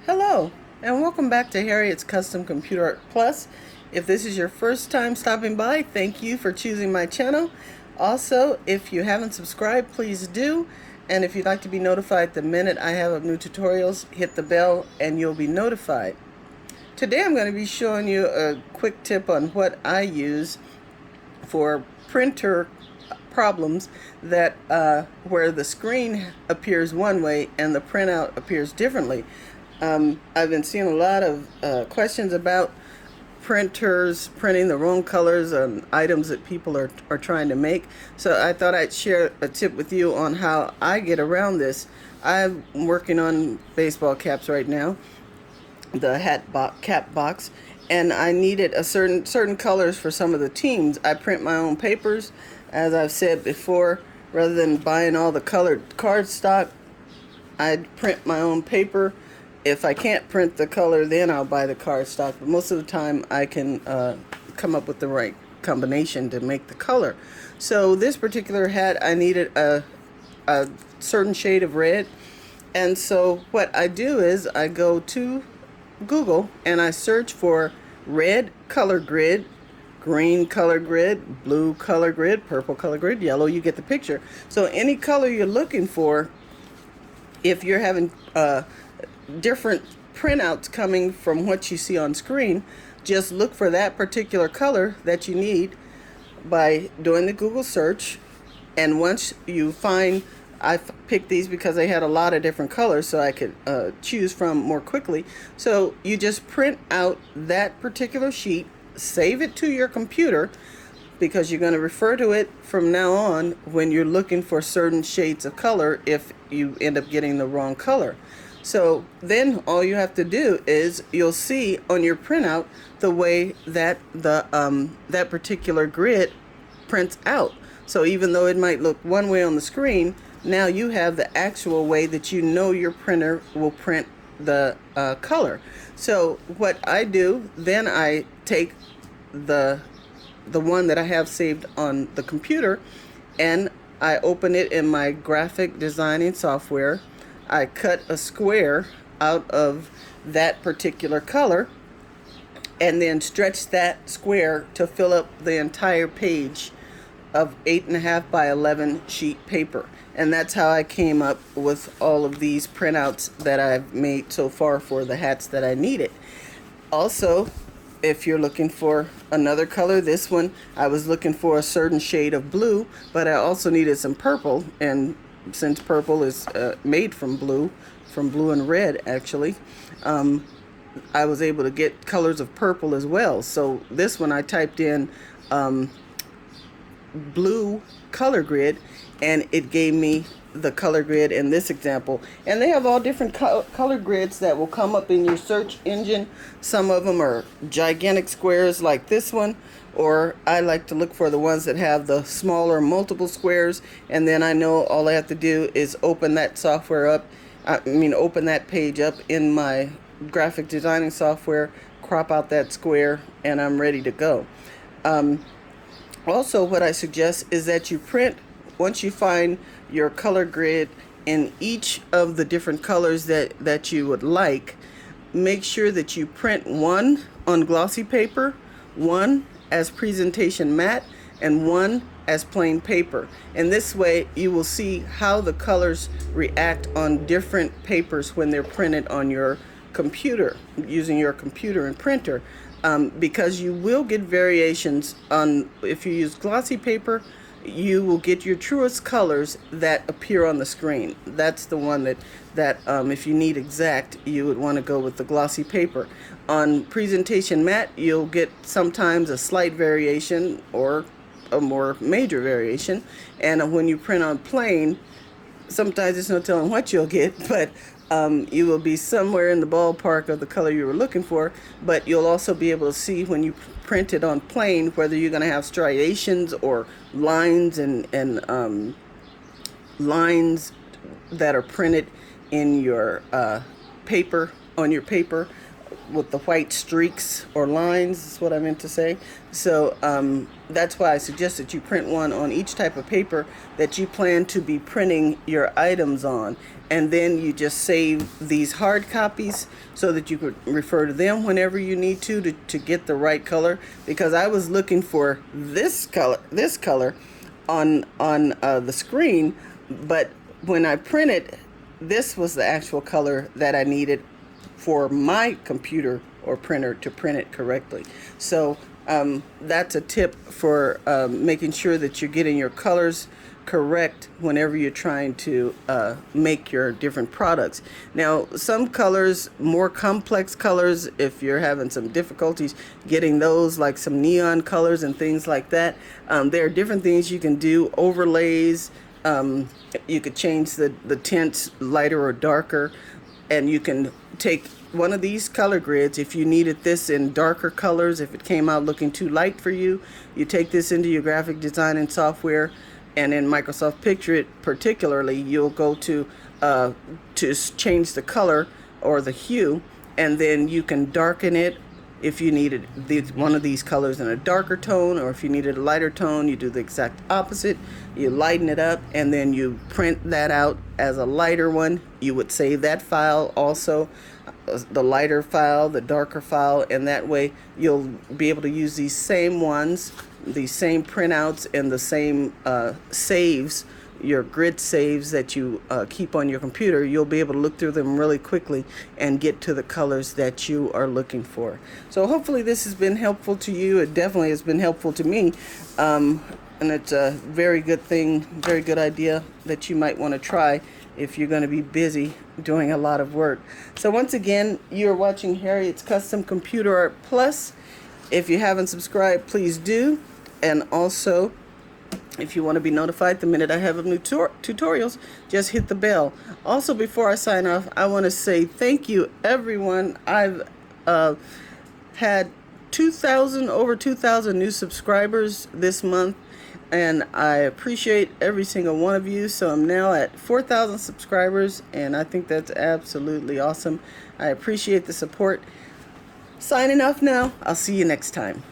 Hello, and welcome back to Harriet's Custom Computer Art Plus. If this is your first time stopping by, thank you for choosing my channel. Also, if you haven't subscribed, please do. And if you'd like to be notified the minute I have new tutorials, hit the bell and you'll be notified. Today I'm going to be showing you a quick tip on what I use for printer problems that where the screen appears one way and the printout appears differently. I've been seeing a lot of questions about printers printing the wrong colors on items that people are trying to make. So I thought I'd share a tip with you on how I get around this. I'm working on baseball caps right now, the cap box, and I needed a certain colors for some of the teams. I print my own papers, as I've said before. Rather than buying all the colored cardstock, I print my own paper. If I can't print the color, then I'll buy the cardstock. But most of the time, I can come up with the right combination to make the color. So this particular hat, I needed a certain shade of red. And so what I do is I go to Google and I search for red color grid, green color grid, blue color grid, purple color grid, yellow. You get the picture. So any color you're looking for, if you're having different printouts coming from what you see on screen, just look for that particular color that you need by doing the Google search. And once you find, I picked these because they had a lot of different colors so I could choose from more quickly. So you just print out that particular sheet, save it to your computer, because you're going to refer to it from now on when you're looking for certain shades of color if you end up getting the wrong color. So then all you have to do is you'll see on your printout the way that that particular grid prints out. So even though it might look one way on the screen, now you have the actual way that you know your printer will print the color. So what I do, then I take the one that I have saved on the computer and I open it in my graphic designing software. I cut a square out of that particular color and then stretch that square to fill up the entire page of 8.5 by 11 sheet paper. And that's how I came up with all of these printouts that I've made so far for the hats that I needed. Also, if you're looking for another color, this one, I was looking for a certain shade of blue, but I also needed some purple, and since purple is made from blue and red actually, I was able to get colors of purple as well. So this one I typed in blue color grid and it gave me the color grid in this example. And they have all different color grids that will come up in your search engine. Some of them are gigantic squares like this one, or I like to look for the ones that have the smaller multiple squares, and then I know all I have to do is open that software up, open that page up in my graphic designing software, crop out that square, and I'm ready to go. Also, what I suggest is that you print, once you find your color grid in each of the different colors that you would like, make sure that you print one on glossy paper, one as presentation matte, and one as plain paper. And this way you will see how the colors react on different papers when they're printed on your computer, using your computer and printer. Because you will get variations on, if you use glossy paper, you will get your truest colors that appear on the screen. That's the one that if you need exact, you would want to go with the glossy paper. On presentation matte, you'll get sometimes a slight variation or a more major variation. And when you print on plain, sometimes it's no telling what you'll get, but you will be somewhere in the ballpark of the color you were looking for. But you'll also be able to see when you print it on plain whether you're going to have striations or lines and lines that are printed in your paper, on your paper, with the white streaks or lines is what I meant to say. So that's why I suggest that you print one on each type of paper that you plan to be printing your items on. and then you just save these hard copies so that you could refer to them whenever you need to get the right color, because I was looking for this color on the screen, but when I printed, this was the actual color that I needed for my computer or printer to print it correctly. So that's a tip for making sure that you're getting your colors correct whenever you're trying to make your different products. Now, some colors, more complex colors, if you're having some difficulties getting those, like some neon colors and things like that, there are different things you can do. Overlays, you could change the tints lighter or darker, and you can take one of these color grids. If you needed this in darker colors, if it came out looking too light for you, you take this into your graphic design and software, and in Microsoft Picture particularly, you'll go to change the color or the hue, and then you can darken it if you needed one of these colors in a darker tone, or if you needed a lighter tone, you do the exact opposite. You lighten it up, and then you print that out as a lighter one. You would save that file also, the lighter file, the darker file, and that way you'll be able to use these same ones, these same printouts, and the same saves, your grid saves that you keep on your computer. You'll be able to look through them really quickly and get to the colors that you are looking for. So hopefully this has been helpful to you. It definitely has been helpful to me, and it's a very good thing, very good idea that you might want to try if you're going to be busy doing a lot of work. So once again, you're watching Harriet's Custom Computer Art Plus. If you haven't subscribed, please do. And also, if you want to be notified the minute I have new tutorials, just hit the bell. Also, before I sign off, I want to say thank you, everyone. I've had over 2,000 new subscribers this month, and I appreciate every single one of you. So I'm now at 4,000 subscribers, and I think that's absolutely awesome. I appreciate the support. Signing off now. I'll see you next time.